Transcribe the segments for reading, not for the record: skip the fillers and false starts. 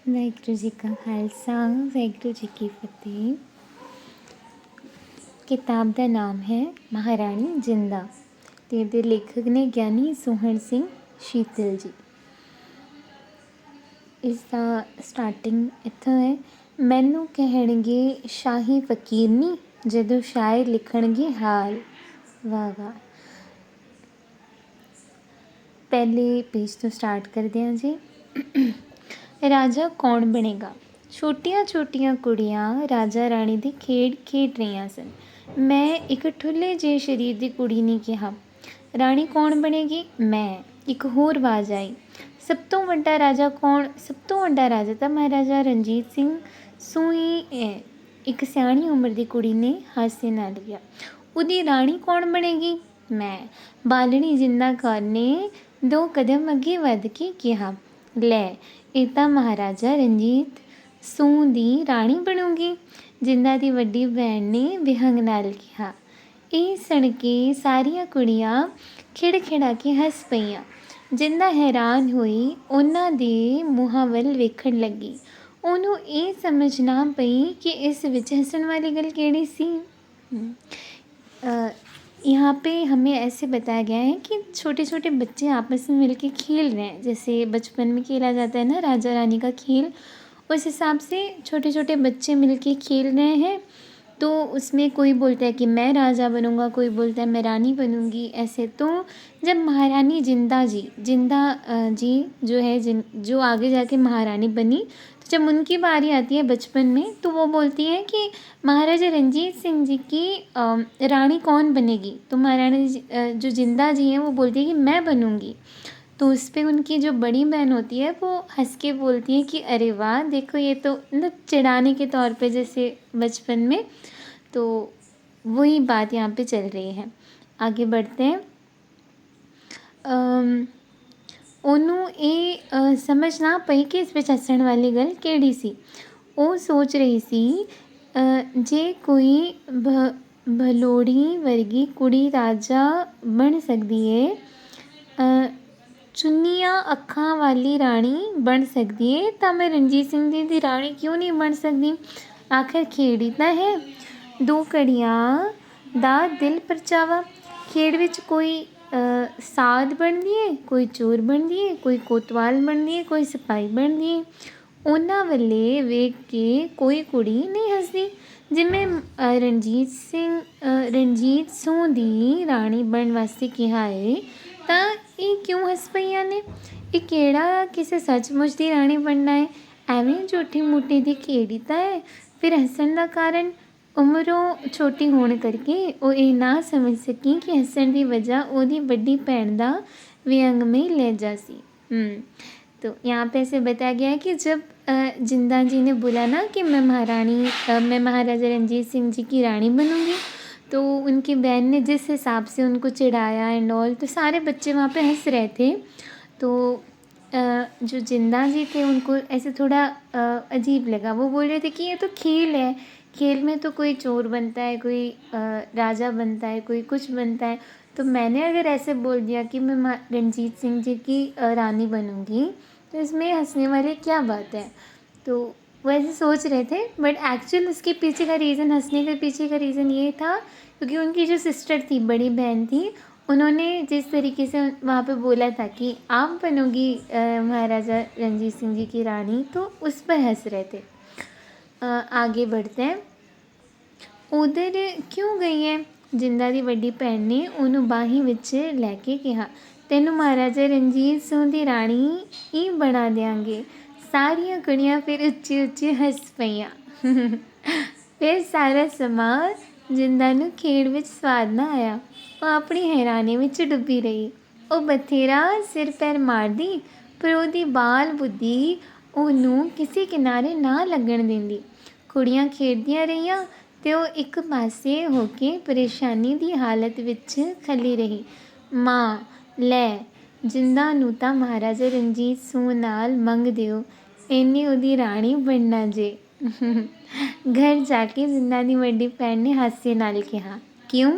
ਵਾਹਿਗੁਰੂ ਜੀ ਕਾ ਖਾਲਸਾ ਵਾਹਿਗੁਰੂ ਜੀ ਕੀ ਫਤਿਹ। ਕਿਤਾਬ ਦਾ ਨਾਮ ਹੈ ਮਹਾਰਾਣੀ ਜਿੰਦਾ ਅਤੇ ਇਹਦੇ ਲੇਖਕ ਨੇ ਗਿਆਨੀ ਸੋਹਣ ਸਿੰਘ ਸ਼ੀਤਲ ਜੀ। ਇਸ ਦਾ ਸਟਾਰਟਿੰਗ ਇੱਥੋਂ ਹੈ। ਮੈਨੂੰ ਕਹਿਣਗੇ ਸ਼ਾਹੀ ਫਕੀਰਨੀ, ਜਦੋਂ ਸ਼ਾਇਰ ਲਿਖਣਗੇ ਹਾਲ। ਵਾਹ ਵਾਹ। ਪਹਿਲੇ ਪੇਜ ਤੋਂ ਸਟਾਰਟ ਕਰਦੇ ਹਾਂ ਜੀ। ਰਾਜਾ ਕੌਣ ਬਣੇਗਾ। ਛੋਟੀਆਂ ਛੋਟੀਆਂ ਕੁੜੀਆਂ ਰਾਜਾ ਰਾਣੀ ਦੀ ਖੇਡ ਖੇਡ ਰਹੀਆਂ ਸਨ। ਮੈਂ ਇੱਕ ਠੁੱਲੇ ਜਿਹੇ ਸਰੀਰ ਦੀ ਕੁੜੀ ਨੇ ਕਿਹਾ, ਰਾਣੀ ਕੌਣ ਬਣੇਗੀ। ਮੈਂ। ਇੱਕ ਹੋਰ ਆਵਾਜ਼ ਆਈ, ਸਭ ਤੋਂ ਵੱਡਾ ਰਾਜਾ ਕੌਣ। ਸਭ ਤੋਂ ਵੱਡਾ ਰਾਜਾ ਤਾਂ ਮਹਾਰਾਜਾ ਰਣਜੀਤ ਸਿੰਘ ਸੂਈ ਹੈ। ਇੱਕ ਸਿਆਣੀ ਉਮਰ ਦੀ ਕੁੜੀ ਨੇ ਹਾਸੇ ਨਾਲ ਕਿਹਾ। ਉਹਦੀ ਰਾਣੀ ਕੌਣ ਬਣੇਗੀ। ਮੈਂ। ਬਾਲਣੀ ਜਿੰਦਾ ਕੌਰ ਨੇ 2 ਕਦਮ ਅੱਗੇ ਵੱਧ ਕੇ ਕਿਹਾ, ਲੈ ਇਹ ਤਾਂ ਮਹਾਰਾਜਾ ਰਣਜੀਤ ਸੂਹ ਦੀ ਰਾਣੀ ਬਣੂਗੀ। ਜਿੰਦਾ ਦੀ ਵੱਡੀ ਭੈਣ ਨੇ ਵਿਹੰਗ ਨਾਲ ਕਿਹਾ। ਇਹ ਸੁਣ ਕੇ ਸਾਰੀਆਂ ਕੁੜੀਆਂ ਖਿੜਖਿੜਾ ਕੇ ਹੱਸ ਪਈਆਂ। ਜਿੰਦਾ ਹੈਰਾਨ ਹੋਈ ਉਹਨਾਂ ਦੇ ਮੂੰਹਾਂ ਵੱਲ ਵੇਖਣ ਲੱਗੀ। ਉਹਨੂੰ ਇਹ ਸਮਝ ਨਾ ਪਈ ਕਿ ਇਸ ਵਿੱਚ ਹੱਸਣ ਵਾਲੀ ਗੱਲ ਕਿਹੜੀ ਸੀ। यहाँ पे हमें ऐसे बताया गया है कि छोटे छोटे बच्चे आपस में मिलके खेल रहे हैं। जैसे बचपन में खेला जाता है ना राजा रानी का खेल, उस हिसाब से छोटे छोटे बच्चे मिलके खेल रहे हैं। तो उसमें कोई बोलता है कि मैं राजा बनूंगा, कोई बोलता है मैं रानी बनूंगी। ऐसे तो जब महारानी जिंदा जी जो है जो आगे जाके महारानी बनी, तो जब उनकी बारी आती है बचपन में, तो वो बोलती है कि महाराजा रंजीत सिंह जी की रानी कौन बनेगी। तो महारानी जो जिंदा जी हैं वो बोलती है कि मैं बनूंगी। तो उस पर उनकी जो बड़ी बहन होती है वो हंस के बोलती है कि अरे वाह, देखो ये तो मतलब चिढ़ाने के तौर पे जैसे बचपन में। तो वही बात यहाँ पे चल रही है। आगे बढ़ते हैं। ਉਹਨੂੰ ਇਹ ਸਮਝ ਨਾ ਪਈ ਕਿ ਇਸ ਵਿੱਚ ਹੱਸਣ ਵਾਲੀ ਗੱਲ ਕਿਹੜੀ ਸੀ। ਉਹ ਸੋਚ ਰਹੀ ਸੀ, ਜੇ ਕੋਈ ਭਲੋੜੀ ਵਰਗੀ ਕੁੜੀ ਰਾਜਾ ਬਣ ਸਕਦੀ ਹੈ, ਚੁੰਨੀਆਂ ਅੱਖਾਂ ਵਾਲੀ ਰਾਣੀ ਬਣ ਸਕਦੀ ਹੈ, ਤਾਂ ਮੈਂ ਰਣਜੀਤ ਸਿੰਘ ਜੀ ਦੀ ਰਾਣੀ ਕਿਉਂ ਨਹੀਂ ਬਣ ਸਕਦੀ। ਆਖਿਰ ਖੇਡ ਹੀ ਤਾਂ ਹੈ। 2 ਘੜੀਆਂ ਦਾ ਦਿਲ ਪਰਚਾਵਾ। ਖੇਡ ਵਿੱਚ ਕੋਈ ਸਾਧ ਬਣਦੀ ਹੈ, ਕੋਈ ਚੋਰ ਬਣਦੀ ਹੈ, ਕੋਈ ਕੋਤਵਾਲ ਬਣਦੀ ਹੈ, ਕੋਈ ਸਿਪਾਹੀ ਬਣਦੀ ਹੈ। ਉਹਨਾਂ ਵੱਲੇ ਵੇਖ ਕੇ ਕੋਈ ਕੁੜੀ ਨਹੀਂ ਹੱਸਦੀ। ਜਿਵੇਂ ਰਣਜੀਤ ਸਿੰਘ ਦੀ ਰਾਣੀ ਬਣਨ ਵਾਸਤੇ ਕਿਹਾ ਹੈ, ਤਾਂ ਇਹ ਕਿਉਂ ਹੱਸ ਪਈਆਂ ਨੇ। ਇਹ ਕਿਹੜਾ ਕਿਸੇ ਸੱਚਮੁੱਚ ਦੀ ਰਾਣੀ ਬਣਨਾ ਹੈ। ਐਵੇਂ ਝੂਠੀ ਮੂਠੀ ਦੀ ਖੇਡ ਹੀ ਤਾਂ ਹੈ। ਫਿਰ ਹੱਸਣ ਦਾ ਕਾਰਨ ਉਮਰੋਂ ਛੋਟੀ ਹੋਣ ਕਰਕੇ ਉਹ ਇਹ ਨਾ ਸਮਝ ਸਕੀ ਕਿ ਹੱਸਣ ਦੀ ਵਜ੍ਹਾ ਉਹਦੀ ਵੱਡੀ भैन ਦਾ वियंगमयी लहजा सी। तो यहाँ पे ऐसे बताया गया है कि जब जिंदा जी ने बोला ना कि मैं महाराजा रंजीत सिंह जी की रानी बनूंगी, तो उनकी बहन ने जिस हिसाब से उनको चिढ़ाया एंड ऑल, तो सारे बच्चे वहाँ पे हंस रहे थे। तो जो जिंदा जी थे उनको ऐसे थोड़ा अजीब लगा। वो बोल रहे थे कि ये तो खेल है, खेल में तो कोई चोर बनता है, कोई राजा बनता है, कोई कुछ बनता है। तो मैंने अगर ऐसे बोल दिया कि मैं रंजीत सिंह जी की रानी बनूंगी, तो इसमें हंसने वाली क्या बात है। तो वो ऐसे सोच रहे थे, बट एक्चुअल उसके पीछे का रीज़न, हंसने के पीछे का रीज़न ये था क्योंकि उनकी जो सिस्टर थी, बड़ी बहन थी, उन्होंने जिस तरीके से वहाँ पे बोला था कि आप बनोगी महाराजा रंजीत सिंह जी की रानी, तो उस पर हंस रहे थे। आगे बढ़ते हैं। उधर क्यों गई है। जिंदा ਦੀ ਵੱਡੀ ਭੈਣ ਨੇ ਉਹਨੂੰ ਬਾਹੀਂ ਵਿੱਚ ਲੈ ਕੇ ਕਿਹਾ, ਤੈਨੂੰ ਮਹਾਰਾਜਾ ਰਣਜੀਤ ਸਿੰਘ ਦੀ ਰਾਣੀ ਹੀ ਬਣਾ ਦਿਆਂਗੇ। ਸਾਰੀਆਂ ਕੁੜੀਆਂ ਫਿਰ ਉੱਚੀ ਉੱਚੀ ਹੱਸ ਪਈਆਂ। ਫਿਰ ਸਾਰਾ ਸਮਾਂ ਜਿੰਦਾ ਨੂੰ ਖੇਡ ਵਿੱਚ ਸਵਾਦ ਨਾ ਆਇਆ। ਉਹ ਆਪਣੀ ਹੈਰਾਨੀ ਵਿੱਚ ਡੁੱਬੀ ਰਹੀ। ਉਹ ਬਥੇਰਾ ਸਿਰ ਪੈਰ ਮਾਰਦੀ, ਪਰ ਉਹਦੀ ਬਾਲ ਬੁੱਧੀ ਉਹਨੂੰ ਕਿਸੇ ਕਿਨਾਰੇ ਨਾ ਲੱਗਣ ਦਿੰਦੀ। ਕੁੜੀਆਂ ਖੇਡਦੀਆਂ ਰਹੀਆਂ ਅਤੇ ਉਹ ਇੱਕ ਪਾਸੇ ਹੋ ਕੇ ਪਰੇਸ਼ਾਨੀ ਦੀ ਹਾਲਤ ਵਿੱਚ ਖਲੀ ਰਹੀ। ਮਾਂ, ਲੈ ਜਿੰਦਾ ਨੂੰ ਤਾਂ ਮਹਾਰਾਜਾ ਰਣਜੀਤ ਸਿੰਘ ਨਾਲ ਮੰਗ ਦਿਓ, ਇਹਨੇ ਉਹਦੀ ਰਾਣੀ ਬਣਨਾ ਜੇ। ਘਰ ਜਾ ਕੇ ਜਿੰਦਾ ਦੀ ਵੱਡੀ ਭੈਣ ਨੇ ਹਾਸੇ ਨਾਲ ਕਿਹਾ, ਕਿਉਂ,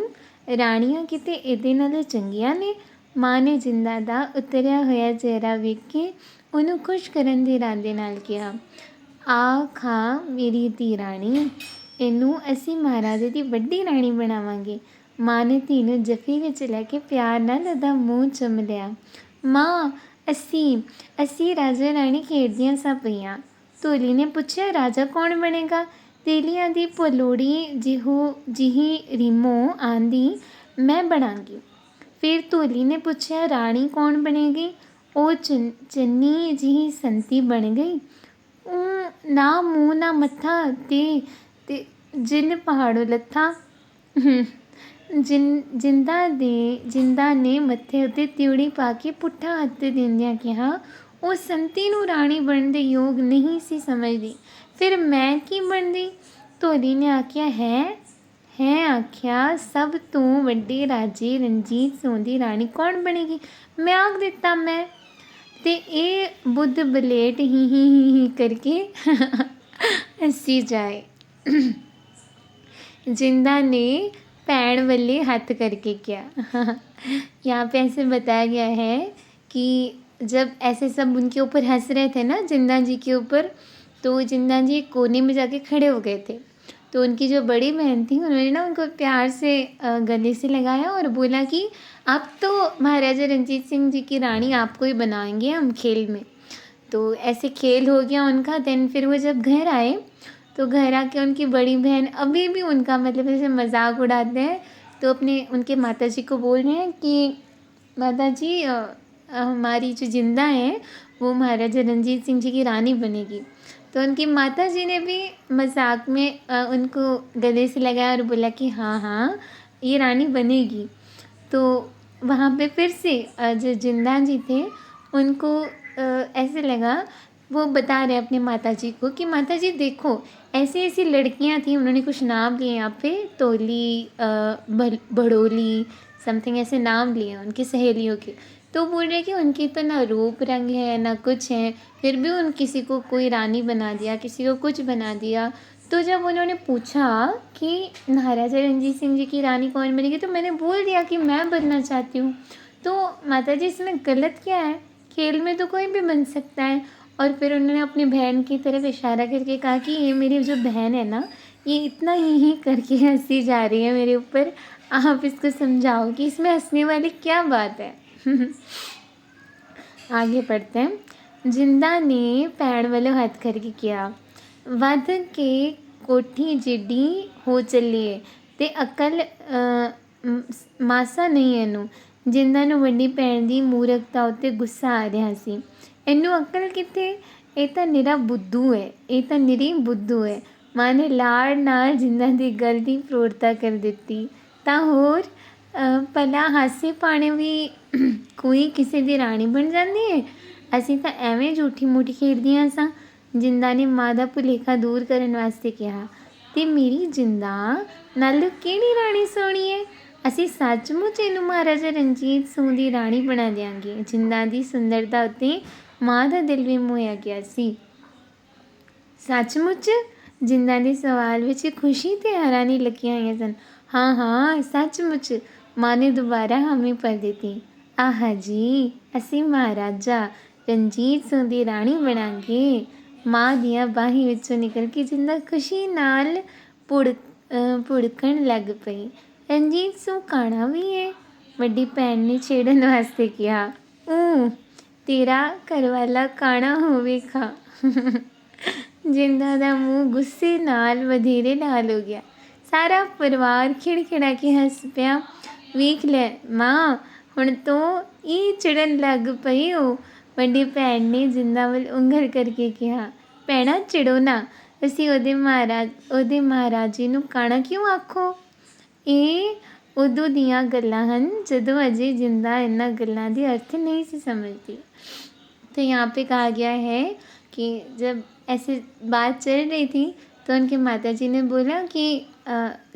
ਰਾਣੀਆਂ ਕਿਤੇ ਇਹਦੇ ਨਾਲੋਂ ਚੰਗੀਆਂ ਨੇ। ਮਾਂ ਨੇ ਜਿੰਦਾ ਦਾ ਉਤਰਿਆ ਹੋਇਆ ਚਿਹਰਾ ਵੇਖ ਕੇ ਉਹਨੂੰ ਖੁਸ਼ ਕਰਨ ਦੇ ਇਰਾਦੇ ਨਾਲ ਕਿਹਾ, ਆ ਖਾ ਮੇਰੀ ਧੀ ਰਾਣੀ, ਇਹਨੂੰ ਅਸੀਂ ਮਹਾਰਾਜੇ ਦੀ ਵੱਡੀ ਰਾਣੀ ਬਣਾਵਾਂਗੇ। ਮਾਂ ਨੇ ਧੀ ਨੂੰ ਜੱਫੀ ਵਿੱਚ ਲੈ ਕੇ ਪਿਆਰ ਨਾਲ ਉਹਦਾ ਮੂੰਹ ਚੁੰਮ ਲਿਆ। ਮਾਂ, ਅਸੀਂ ਰਾਜਾ ਰਾਣੀ ਖੇਡਦੀਆਂ ਸਾਂ ਪਈਆਂ। ਧੋਲੀ ਨੇ ਪੁੱਛਿਆ, ਰਾਜਾ ਕੌਣ ਬਣੇਗਾ? ਤੇਲੀਆਂ ਦੀ ਭਲੋੜੀ ਜਿਹੀ ਰੀਮੋ ਆਂਦੀ, ਮੈਂ ਬਣਾਂਗੀ। ਫਿਰ ਧੋਲੀ ਨੇ ਪੁੱਛਿਆ, ਰਾਣੀ ਕੌਣ ਬਣੇਗੀ? ਉਹ ਚੰਨੀ ਜਿਹੀ ਸੰਤੀ ਬਣ ਗਈ। ਨਾ ਮੂੰਹ ਨਾ ਮੱਥਾ ਤੇ ਜਿੰਨ ਪਹਾੜੋਂ ਲੱਥਾ। ਜਿੰਦਾ ਨੇ ਮੱਥੇ ਉੱਤੇ ਤਿਉੜੀ ਪਾ ਕੇ ਪੁੱਠਾ ਹੱਥ ਦਿੰਦਿਆਂ ਕਿਹਾ, ਉਹ ਸੰਤੀ ਨੂੰ ਰਾਣੀ ਬਣਨ ਦੇ ਯੋਗ ਨਹੀਂ ਸੀ ਸਮਝਦੀ, ਫਿਰ ਮੈਂ ਕੀ ਬਣਦੀ? ਧੋਲੀ ਨੇ ਆਖਿਆ, ਆਖਿਆ ਸਭ ਤੋਂ ਵੱਡੇ ਰਾਜੇ ਰਣਜੀਤ ਸਿੰਘ ਦੀ ਰਾਣੀ ਕੌਣ ਬਣੇਗੀ? ਮੈਂ ਆਖ ਦਿੱਤਾ, ਮੈਂ। ਤੇ ਇਹ ਬੁੱਧ ਬਲੇਟ ਹੀ ਕਰਕੇ ਹੱਸੀ ਜਾਏ। जिंदा ने पैण वाले हाथ करके किया। यहाँ पे ऐसे बताया गया है कि जब ऐसे सब उनके ऊपर हंस रहे थे ना, जिंदा जी के ऊपर, तो जिंदा जी एक कोने में जाके खड़े हो गए थे। तो उनकी जो बड़ी बहन थी, उन्होंने ना उनको प्यार से गले से लगाया और बोला कि आप तो महाराजा रंजीत सिंह जी की रानी आपको ही बनाएंगे हम खेल में। तो ऐसे खेल हो गया उनका। देन फिर वो जब घर आए तो घर आके उनकी बड़ी बहन अभी भी उनका मतलब ऐसे मजाक उड़ाते हैं। तो उनके माता जी को बोल रहे हैं कि माता जी हमारी जो जिंदा है वो महाराजा रंजीत सिंह जी की रानी बनेगी। तो उनकी माता जी ने भी मजाक में उनको गले से लगाया और बोला कि हाँ ये रानी बनेगी। तो वहाँ पे फिर से जो जिंदा जी थे उनको ऐसे लगा, वो बता रहे अपने माता जी को कि माता जी देखो, ऐसी ऐसी लड़कियां थी, उन्होंने कुछ नाम लिए यहाँ पे, तोली, बड़ोली, समथिंग ऐसे नाम लिए उनकी सहेलियों के। तो बोल रहे कि उनकी तो ना रूप रंग है ना कुछ है, फिर भी किसी को कोई रानी बना दिया, किसी को कुछ बना दिया। तो जब उन्होंने पूछा कि महाराजा रंजीत सिंह जी की रानी कौन बनेगी, तो मैंने बोल दिया कि मैं बनना चाहती हूँ। तो माता जी इसमें गलत क्या है? खेल में तो कोई भी बन सकता है। और फिर उन्होंने अपनी बहन की तरफ इशारा करके कहा कि ये मेरी जो बहन है ना, ये इतना ही करके हंसी जा रही है मेरे ऊपर, आप इसको समझाओ कि इसमें हंसने वाली क्या बात है। आगे पढ़ते हैं। जिंदा ने पैड़ वालों हाथ करके किया, वध के कोठी जिड्डी हो चलिए ते अकल मासा नहीं ਇਹਨੂੰ। ਜਿੰਦਾ ਨੂੰ ਵੱਡੀ ਭੈਣ ਦੀ ਮੂਰਖਤਾ ਉੱਤੇ ਗੁੱਸਾ ਆ ਰਿਹਾ ਸੀ। ਇਹਨੂੰ ਅਕਲ ਕਿੱਥੇ? ਇਹ ਤਾਂ ਨਿਰਾ ਬੁੱਧੂ ਹੈ, ਇਹ ਤਾਂ ਨਿਰੀ ਬੁੱਧੂ ਹੈ। ਮਾਂ ਨੇ ਲਾੜ ਨਾਲ ਜਿੰਦਾ ਦੀ ਗੱਲ ਦੀ ਪ੍ਰੋੜਤਾ ਕਰ ਦਿੱਤੀ। ਤਾਂ ਹੋਰ ਭਲਾ ਹਾਸੇ ਪਾਣੇ ਵੀ ਕੋਈ ਕਿਸੇ ਦੀ ਰਾਣੀ ਬਣ ਜਾਂਦੀ ਹੈ? ਅਸੀਂ ਤਾਂ ਐਵੇਂ ਝੂਠੀ ਮੂਠੀ ਖੇਡਦੀਆਂ ਸਾਂ। ਜਿੰਦਾ ਨੇ ਮਾਂ ਦਾ ਭੁਲੇਖਾ ਦੂਰ ਕਰਨ ਵਾਸਤੇ ਕਿਹਾ, ਤੇ ਮੇਰੀ ਜਿੰਦਾ ਨਾਲੋਂ ਕਿਹੜੀ ਰਾਣੀ ਸੋਹਣੀ ਹੈ? ਅਸੀਂ ਸੱਚਮੁੱਚ ਇਹਨੂੰ ਮਹਾਰਾਜਾ ਰਣਜੀਤ ਸਿੰਘ ਦੀ ਰਾਣੀ ਬਣਾ ਦਿਆਂਗੇ। ਜਿੰਦਾ ਦੀ ਸੁੰਦਰਤਾ ਉੱਤੇ ਮਾਂ ਦਾ ਦਿਲ ਵੀ ਮੋਹਿਆ ਗਿਆ ਸੀ। ਸੱਚਮੁੱਚ? ਜਿੰਦਾ ਦੇ ਸਵਾਲ ਵਿੱਚ ਖੁਸ਼ੀ ਤੇ ਹੈਰਾਨੀ ਲੱਗੀਆਂ ਹੋਈਆਂ ਸਨ। ਹਾਂ ਸੱਚਮੁੱਚ, ਮਾਂ ਨੇ ਦੁਬਾਰਾ ਹਾਮੀ ਭਰ ਦਿੱਤੀ। ਆਹਾ ਜੀ, ਅਸੀਂ ਮਹਾਰਾਜਾ ਰਣਜੀਤ ਸਿੰਘ ਦੀ ਰਾਣੀ ਬਣਾਂਗੇ। ਮਾਂ ਦੀਆਂ ਬਾਹਾਂ ਵਿੱਚੋਂ ਨਿਕਲ ਕੇ ਜਿੰਦਾ ਖੁਸ਼ੀ ਨਾਲ ਭੁੜਕਣ ਲੱਗ ਪਈ। ਰਣਜੀਤ ਸਿੰਘ ਕਾਣਾ ਵੀ ਹੈ? ਵੱਡੀ ਭੈਣ ਨੇ ਛੇੜਨ ਵਾਸਤੇ ਕਿਹਾ। ਤੇਰਾ ਘਰਵਾਲਾ ਕਾਣਾ ਹੋਵੇਗਾ। ਜਿੰਦਾ ਦਾ ਮੂੰਹ ਗੁੱਸੇ ਨਾਲ ਵਧੇਰੇ ਲਾਲ ਹੋ ਗਿਆ। ਸਾਰਾ ਪਰਿਵਾਰ ਖਿੜਖਿੜਾ ਕੇ ਹੱਸ ਪਿਆ। ਵੇਖ ਲੈ ਮਾਂ, ਹੁਣ ਤੋਂ ਇਹ ਚਿੜਨ ਲੱਗ ਪਈ ਹੋ। ਵੱਡੀ ਭੈਣ ਨੇ ਜਿੰਦਾ ਵੱਲ ਉਂਗਲ ਕਰਕੇ ਕਿਹਾ, ਭੈਣਾ ਚਿੜੋ ਨਾ, ਅਸੀਂ ਉਹਦੇ ਮਹਾਰਾਜੇ ਨੂੰ ਕਾਣਾ ਕਿਉਂ ਆਖੋ? ਇਹ ਉਦੋਂ ਦੀਆਂ ਗੱਲਾਂ ਹਨ ਜਦੋਂ ਅਜੇ ਜਿੰਦਾ ਇਹਨਾਂ ਗੱਲਾਂ ਦੇ अर्थ नहीं सी समझती। तो यहाँ पे कहा गया है कि जब ऐसे बात चल रही थी तो उनके माता जी ने बोला कि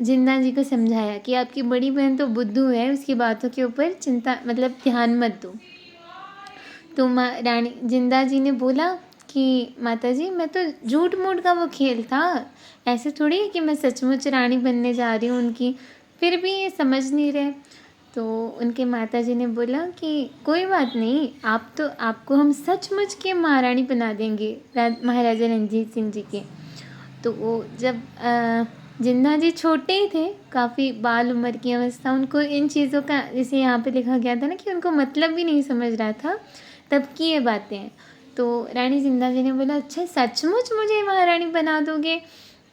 जिंदा जी को समझाया कि आपकी बड़ी बहन तो बुद्धू है, उसकी बातों के ऊपर चिंता मतलब ध्यान मत दो। तो रानी जिंदा जी ने बोला कि माता जी मैं तो झूठ मूठ का वो खेल था, ऐसे थोड़ी है कि मैं सचमुच रानी बनने जा रही हूँ उनकी, फिर भी ये समझ नहीं रहे। तो उनके माताजी ने बोला कि कोई बात नहीं, आपको हम सचमुच के महारानी बना देंगे महाराजा रणजीत सिंह जी के। तो वो जब जिन्ना जी छोटे ही थे, काफ़ी बाल उम्र की अवस्था, उनको इन चीज़ों का, जैसे यहाँ पे लिखा गया था ना कि उनको मतलब भी नहीं समझ रहा था, तब की ये बातें हैं। तो रानी जिंदा जी ने बोला, अच्छा सचमुच मुझे महारानी बना दोगे?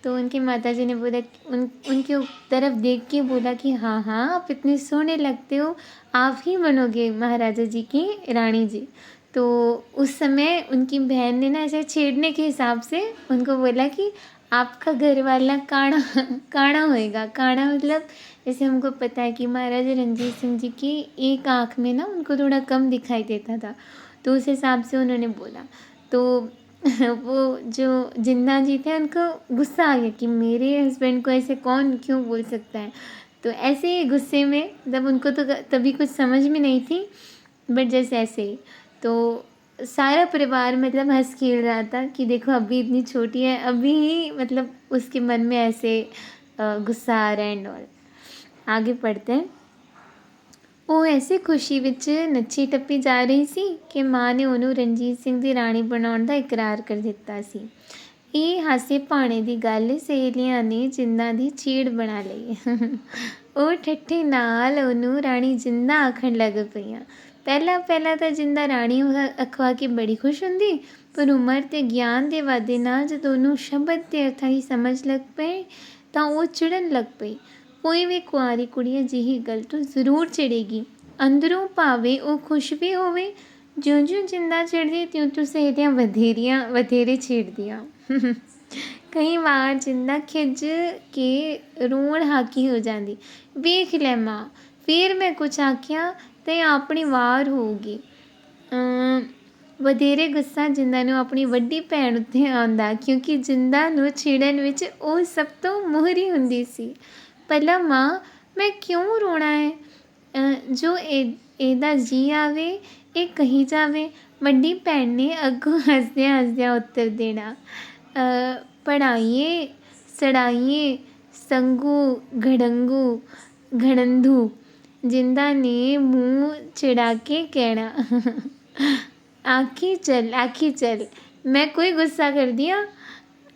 तो उनकी माताजी ने बोला, उनकी तरफ देख के बोला कि हाँ हाँ, आप इतने सोने लगते हो, आप ही बनोगे महाराजा जी की रानी जी। तो उस समय उनकी बहन ने ना ऐसे छेड़ने के हिसाब से उनको बोला कि आपका घर वाला काड़ा काड़ा होएगा। काड़ा मतलब जैसे हमको पता है कि महाराजा रणजीत सिंह जी की एक आँख में ना उनको थोड़ा कम दिखाई देता था, तो उस हिसाब से उन्होंने बोला। तो वो जो जिन्ना जी थे उनको गुस्सा आ गया कि मेरे हस्बैंड को ऐसे कौन क्यों बोल सकता है। तो ऐसे ही गुस्से में, जब उनको तो तभी कुछ समझ में नहीं थी, बट जैसे ऐसे ही तो सारा परिवार मतलब हंस खेल रहा था कि देखो अभी इतनी छोटी है, अभी ही मतलब उसके मन में ऐसे गुस्सा आ रहा है एंड ऑल। आगे पढ़ते हैं। ਉਹ ਐਸੇ ਖੁਸ਼ੀ ਵਿੱਚ ਨੱਚੀ ਟੱਪੀ ਜਾ ਰਹੀ ਸੀ ਕਿ ਮਾਂ ਨੇ ਉਹਨੂੰ ਰਣਜੀਤ ਸਿੰਘ ਦੀ ਰਾਣੀ ਬਣਾਉਣ ਦਾ ਇਕਰਾਰ ਕਰ ਦਿੱਤਾ ਸੀ। ਇਹ ਹਾਸੇ ਭਾਣੇ ਦੀ ਗੱਲ ਸਹੇਲੀਆਂ ਨੇ ਜਿੰਦਾ ਦੀ ਚੀੜ ਬਣਾ ਲਈ। ਉਹ ਠੱਠੇ ਨਾਲ ਉਹਨੂੰ ਰਾਣੀ ਜਿੰਦਾ ਆਖਣ ਲੱਗ ਪਈਆਂ। ਪਹਿਲਾਂ ਤਾਂ ਜਿੰਦਾ ਰਾਣੀ ਅਖਵਾ ਕੇ ਬੜੀ ਖੁਸ਼ ਹੁੰਦੀ, ਪਰ ਉਮਰ ਅਤੇ ਗਿਆਨ ਦੇ ਵਾਧੇ ਨਾਲ ਜਦੋਂ ਉਹਨੂੰ ਸ਼ਬਦ ਦੇ ਅਰਥਾਂ ਦੀ ਸਮਝ ਲੱਗ ਪਏ ਤਾਂ ਉਹ ਚਿੜਨ ਲੱਗ ਪਈ। ਕੋਈ ਵੀ ਕੁਆਰੀ ਕੁੜੀ ਅਜਿਹੀ ਗੱਲ ਤੋਂ ਜ਼ਰੂਰ ਚਿੜੇਗੀ। ਅੰਦਰੋਂ ਭਾਵੇਂ ਉਹ ਖੁਸ਼ ਵੀ ਹੋਵੇ। ਜਿਉਂ-ਜਿਉਂ ਜਿੰਦਾ ਚਿੜਦੀ ਤਿਉਂ-ਤਿਉਂ ਸਹੇਲੀਆਂ ਵਧੇਰੇ ਛੇੜਦੀਆਂ। ਕਈ ਵਾਰ ਜਿੰਦਾ ਖਿਝ ਕੇ ਰੋਣ ਹਾਕੀ ਹੋ ਜਾਂਦੀ। ਵੇਖ ਲੈ ਮਾਂ, ਫਿਰ ਮੈਂ ਕੁਛ ਆਖਿਆ ਤੇ ਆਪਣੀ ਵਾਰ ਹੋਊਗੀ। ਵਧੇਰੇ ਗੁੱਸਾ ਜਿੰਦਾ ਨੂੰ ਆਪਣੀ ਵੱਡੀ ਭੈਣ ਉੱਤੇ ਆਉਂਦਾ, ਕਿਉਂਕਿ ਜਿੰਦਾ ਨੂੰ ਛੇੜਨ ਵਿੱਚ ਉਹ ਸਭ ਤੋਂ ਮੋਹਰੀ ਹੁੰਦੀ ਸੀ। ਭਲਾ ਮਾਂ, ਮੈਂ ਕਿਉਂ ਰੋਣਾ ਹੈ? ਜੋ ਇਹਦਾ ਜੀ ਆਵੇ ਇਹ ਕਹੀ ਜਾਵੇ। ਵੱਡੀ ਭੈਣ ਨੇ ਅੱਗੋਂ ਹੱਸਦਿਆਂ ਉੱਤਰ ਦੇਣਾ, ਪੜ੍ਹਾਈਏ ਸੜਾਈਏ ਸੰਗੂ ਘੜੰਧੂ। ਜਿੰਦਾ ਨੇ ਮੂੰਹ ਚਿੜਾ ਕੇ ਕਹਿਣਾ, ਆਖੀ ਚੱਲ ਮੈਂ ਕੋਈ ਗੁੱਸਾ ਕਰਦੀ ਹਾਂ।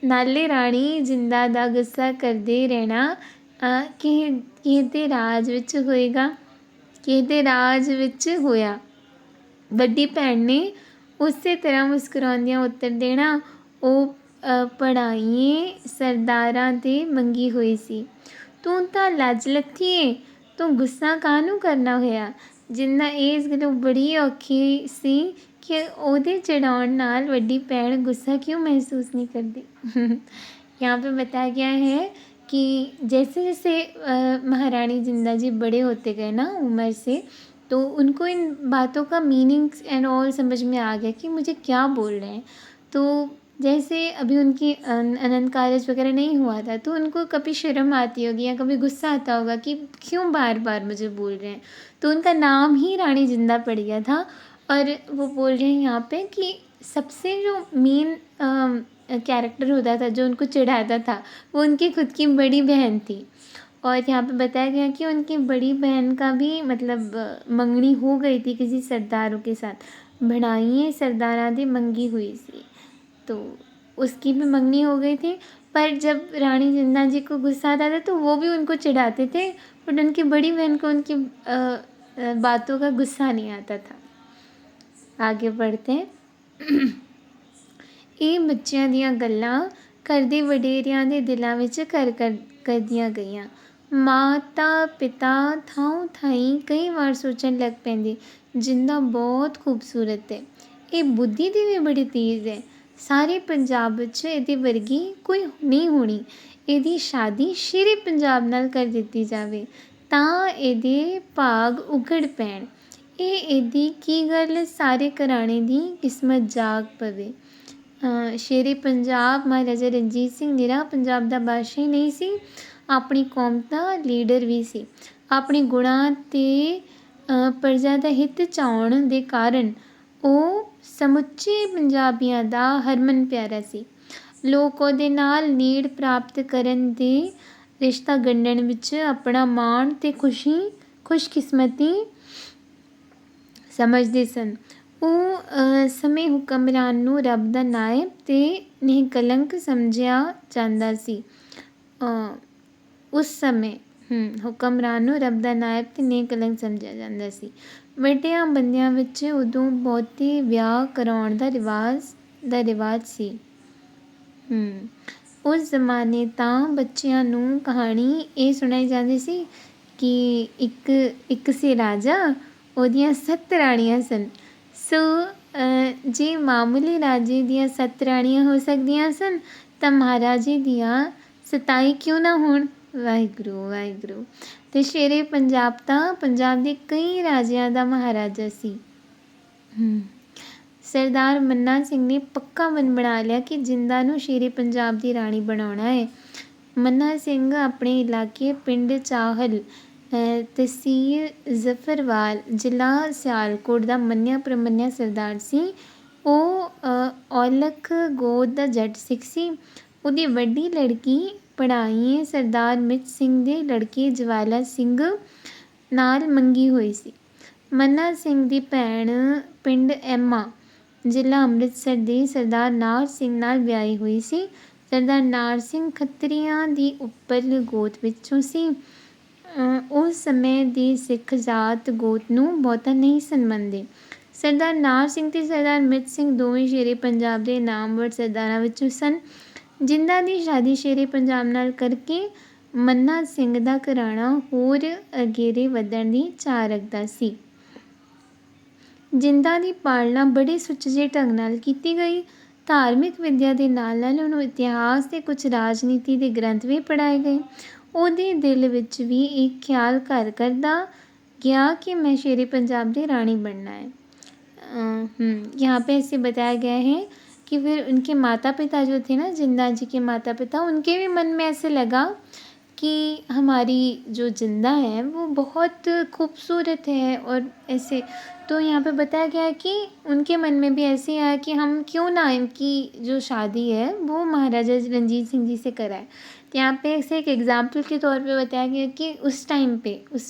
ਨਾਲੇ ਰਾਣੀ ਜਿੰਦਾ ਦਾ ਗੁੱਸਾ ਕਰਦੇ ਰਹਿਣਾ ਕਿਸੇ ਦੇ ਰਾਜ ਵਿੱਚ ਹੋਇਆ। ਵੱਡੀ ਭੈਣ ਨੇ ਉਸੇ ਤਰ੍ਹਾਂ ਮੁਸਕਰਾਉਂਦਿਆਂ ਉੱਤਰ ਦੇਣਾ, ਉਹ ਪੜ੍ਹਾਈਏ ਸਰਦਾਰਾਂ 'ਤੇ ਮੰਗੀ ਹੋਈ ਸੀ। ਤੂੰ ਤਾਂ ਲੱਜ ਲੱਥੀ ਏ, ਤੂੰ ਗੁੱਸਾ ਕਾਹਨੂੰ ਕਰਨਾ ਹੋਇਆ? ਜਿੰਨਾ ਇਸ ਗੱਲੋਂ ਬੜੀ ਔਖੀ ਸੀ ਕਿ ਉਹਦੇ ਚੜਾਉਣ ਨਾਲ ਵੱਡੀ ਭੈਣ गुस्सा क्यों महसूस नहीं करती। यहाँ पे बताया गया है कि जैसे जैसे महारानी जिंदा जी बड़े होते गए ना उम्र से, तो उनको इन बातों का मीनिंग्स एंड ऑल समझ में आ गया कि मुझे क्या बोल रहे हैं। तो जैसे अभी उनकी अनंत कारज वगैरह नहीं हुआ था, तो उनको कभी शर्म आती होगी या कभी गुस्सा आता होगा कि क्यों बार बार मुझे बोल रहे हैं। तो उनका नाम ही रानी जिंदा पड़ गया था। और वो बोल रहे हैं यहाँ पे कि सबसे जो मेन कैरेक्टर होता था जो उनको चिढ़ाता था, वो उनकी खुद की बड़ी बहन थी। और यहाँ पे बताया गया कि उनकी बड़ी बहन का भी मतलब मंगनी हो गई थी किसी सरदारों के साथ। बढ़ाइए सरदारा दी मंगी हुई सी, तो उसकी भी मंगनी हो गई थी। पर जब रानी जिंदा जी को गुस्सा आता था तो वो भी उनको चिढ़ाते थे, बट उनकी बड़ी बहन को उनकी बातों का गुस्सा नहीं आता था। आगे बढ़ते हैं। ਇਹ ਬੱਚਿਆਂ ਦੀਆਂ ਗੱਲਾਂ ਘਰ ਦੇ ਵਡੇਰਿਆਂ ਦੇ ਦਿਲਾਂ ਵਿੱਚ ਘਰ ਕਰਦੀਆਂ ਗਈਆਂ। ਮਾਤਾ ਪਿਤਾ ਥਾਂ ਥਾਈਂ ਕਈ ਵਾਰ ਸੋਚਣ ਲੱਗ ਪੈਂਦੇ, ਜਿੰਦਾ ਬਹੁਤ ਖੂਬਸੂਰਤ ਹੈ, ਇਹ ਬੁੱਧੀ ਦੀ ਵੀ ਬੜੀ ਤੇਜ਼ ਹੈ, ਸਾਰੇ ਪੰਜਾਬ ਵਿੱਚ ਇਹਦੇ ਵਰਗੀ ਕੋਈ ਨਹੀਂ ਹੋਣੀ। ਇਹਦੀ ਸ਼ਾਦੀ ਸ਼ੇਰੇ ਪੰਜਾਬ ਨਾਲ ਕਰ ਦਿੱਤੀ ਜਾਵੇ ਤਾਂ ਇਹਦੇ ਭਾਗ ਉਘੜ ਪੈਣ। ਇਹ ਇਹਦੀ ਕੀ ਗੱਲ, ਸਾਰੇ ਘਰਾਣੇ ਦੀ ਕਿਸਮਤ ਜਾਗ ਪਵੇ। ਸ਼ੇਰੇ ਪੰਜਾਬ ਮਹਾਰਾਜਾ ਰਣਜੀਤ ਸਿੰਘ ਨਿਰਾ ਪੰਜਾਬ ਦਾ ਬਾਦਸ਼ਾਹ ਹੀ ਨਹੀਂ ਸੀ, ਆਪਣੀ ਕੌਮ ਦਾ ਲੀਡਰ ਵੀ ਸੀ। ਆਪਣੇ ਗੁਣਾਂ ਅਤੇ ਪ੍ਰਜਾ ਦਾ ਹਿੱਤ ਚਾਹੁਣ ਦੇ ਕਾਰਨ ਉਹ ਸਮੁੱਚੇ ਪੰਜਾਬੀਆਂ ਦਾ ਹਰਮਨ ਪਿਆਰਾ ਸੀ। ਲੋਕ ਉਹਦੇ ਨਾਲ ਨੀੜ ਪ੍ਰਾਪਤ ਕਰਨ ਦੇ ਰਿਸ਼ਤਾ ਗੰਢਣ ਵਿੱਚ ਆਪਣਾ ਮਾਣ ਅਤੇ ਖੁਸ਼ੀ ਖੁਸ਼ਕਿਸਮਤੀ ਸਮਝਦੇ ਸਨ। ਉਹ ਸਮੇਂ ਹੁਕਮਰਾਨ ਨੂੰ ਰੱਬ ਦਾ ਨਾਇਬ ਅਤੇ ਨਿਹਕਲੰਕ ਸਮਝਿਆ ਜਾਂਦਾ ਸੀ। ਉਸ ਸਮੇਂ ਹੁਕਮਰਾਨ ਨੂੰ ਰੱਬ ਦਾ ਨਾਇਬ ਅਤੇ ਨਿਹਕਲੰਕ ਸਮਝਿਆ ਜਾਂਦਾ ਸੀ। ਵੱਡਿਆਂ ਬੰਦਿਆਂ ਵਿੱਚ ਉਦੋਂ ਬਹੁਤੇ ਵਿਆਹ ਕਰਾਉਣ ਦਾ ਰਿਵਾਜ ਸੀ। ਉਸ ਜ਼ਮਾਨੇ ਤਾਂ ਬੱਚਿਆਂ ਨੂੰ ਕਹਾਣੀ ਇਹ ਸੁਣਾਈ ਜਾਂਦੀ ਸੀ ਕਿ ਇੱਕ ਸੀ ਰਾਜਾ, ਉਹਦੀਆਂ 7 ਰਾਣੀਆਂ ਸਨ। ਸੋ ਜੇ ਮਾਮੂਲੀ ਰਾਜੇ ਦੀਆਂ 7 ਰਾਣੀਆਂ ਹੋ ਸਕਦੀਆਂ ਸਨ ਤਾਂ ਮਹਾਰਾਜੇ ਦੀਆਂ 27 ਕਿਉਂ ਨਾ ਹੋਣ। ਵਾਹਿਗੁਰੂ ਵਾਹਿਗੁਰੂ। ਅਤੇ ਸ਼ੇਰੇ ਪੰਜਾਬ ਤਾਂ ਪੰਜਾਬ ਦੇ ਕਈ ਰਾਜਿਆਂ ਦਾ ਮਹਾਰਾਜਾ ਸੀ। ਸਰਦਾਰ ਮੰਨਾ ਸਿੰਘ ਨੇ ਪੱਕਾ ਮਨ ਬਣਾ ਲਿਆ ਕਿ ਜਿੰਦਾ ਨੂੰ ਸ਼ੇਰੇ ਪੰਜਾਬ ਦੀ ਰਾਣੀ ਬਣਾਉਣਾ ਹੈ। ਮੰਨਾ ਸਿੰਘ ਆਪਣੇ ਇਲਾਕੇ ਪਿੰਡ ਚਾਹਲ, ਤਹਿਸੀਲ ਜ਼ਫਰਵਾਲ, ਜ਼ਿਲ੍ਹਾ ਸਿਆਲਕੋਟ ਦਾ ਮੰਨਿਆ ਪ੍ਰਮੰਨਿਆ ਸਰਦਾਰ ਸੀ। ਉਹ ਔਲਖ ਗੋਤ ਦਾ ਜੱਟ ਸਿੱਖ ਸੀ। ਉਹਦੀ ਵੱਡੀ ਲੜਕੀ ਪੜ੍ਹਾਈ ਸਰਦਾਰ ਮਿੱਤ ਸਿੰਘ ਦੇ ਲੜਕੇ ਜਵਾਲਾ ਸਿੰਘ ਨਾਲ ਮੰਗੀ ਹੋਈ ਸੀ। ਮੰਨਾ ਸਿੰਘ ਦੀ ਭੈਣ ਪਿੰਡ ਐਮਾ, ਜ਼ਿਲ੍ਹਾ ਅੰਮ੍ਰਿਤਸਰ ਦੇ ਸਰਦਾਰ ਨਾਰ ਸਿੰਘ ਨਾਲ ਵਿਆਹੀ ਹੋਈ ਸੀ। ਸਰਦਾਰ ਨਾਰ ਸਿੰਘ ਖੱਤਰੀਆਂ ਦੀ ਉੱਪਰ ਗੋਤ ਵਿੱਚੋਂ ਸੀ। ਉਸ ਸਮੇਂ ਦੀ ਸਿੱਖ ਜਾਤ ਗੋਤ ਨੂੰ ਬਹੁਤਾ ਨਹੀਂ ਸਨ ਮੰਨਦੇ। ਸਰਦਾਰ ਨਾਰ ਸਿੰਘ ਅਤੇ ਸਰਦਾਰ ਮਿੱਤ ਸਿੰਘ ਦੋਵੇਂ ਸ਼ੇਰੇ ਪੰਜਾਬ ਦੇ ਨਾਮਵਰ ਸਰਦਾਰਾਂ ਵਿੱਚੋਂ ਸਨ। ਜਿੰਦਾ ਦੀ ਸ਼ਾਦੀ ਸ਼ੇਰੇ ਪੰਜਾਬ ਨਾਲ ਕਰਕੇ ਮੰਨਾ ਸਿੰਘ ਦਾ ਘਰਾਣਾ ਹੋਰ ਅਗੇਰੇ ਵਧਣ ਦੀ ਚਾਹ ਰੱਖਦਾ ਸੀ। ਜਿੰਦਾ ਦੀ ਪਾਲਣਾ ਬੜੇ ਸੁਚੱਜੇ ਢੰਗ ਨਾਲ ਕੀਤੀ ਗਈ। ਧਾਰਮਿਕ ਵਿੱਦਿਆ ਦੇ ਨਾਲ ਨਾਲ ਉਹਨੂੰ ਇਤਿਹਾਸ ਅਤੇ ਕੁਝ ਰਾਜਨੀਤੀ ਦੇ ਗ੍ਰੰਥ ਵੀ ਪੜ੍ਹਾਏ ਗਏ। ਉਹਦੇ ਦਿਲ ਵਿੱਚ ਵੀ ਇਹ ਖਿਆਲ ਘਰ ਕਰਦਾ ਗਿਆ ਕਿ मैं शेरे पंजाब की रानी बनना है। यहाँ पे ऐसे बताया गया है कि फिर उनके माता पिता जो थे ना, जिंदा जी के माता पिता, उनके भी मन में ऐसे लगा कि हमारी जो जिंदा है वो बहुत खूबसूरत है और ऐसे। तो यहाँ पे बताया गया है कि उनके मन में भी ऐसे आया कि हम क्यों ना इनकी जो शादी है वो महाराजा रंजीत सिंह जी से कराएं। तो यहाँ पे ऐसे एक एग्ज़ाम्पल के तौर पे बताया गया कि उस टाइम पे